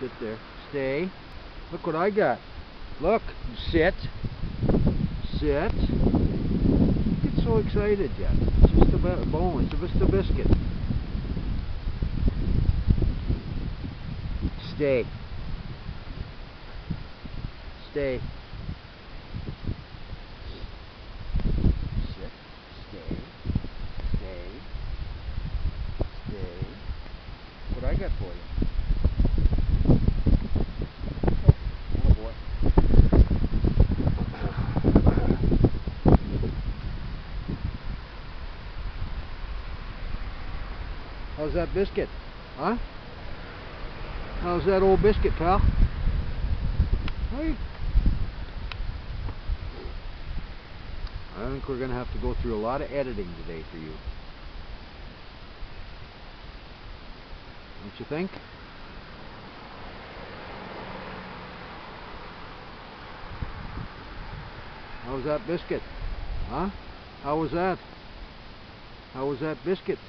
Sit there. Stay. Look what I got. Look. Sit. Sit. Don't get so excited yet. It's just a bone. It's just a biscuit. Stay. Stay. Sit. Stay. Stay. Stay. What I got for you? Oh boy. How's that biscuit? Huh? How's that old biscuit, pal? Hey. I think we're going to have to go through a lot of editing today for you. Don't you think? How's that biscuit? Huh? How was that? How was that biscuit?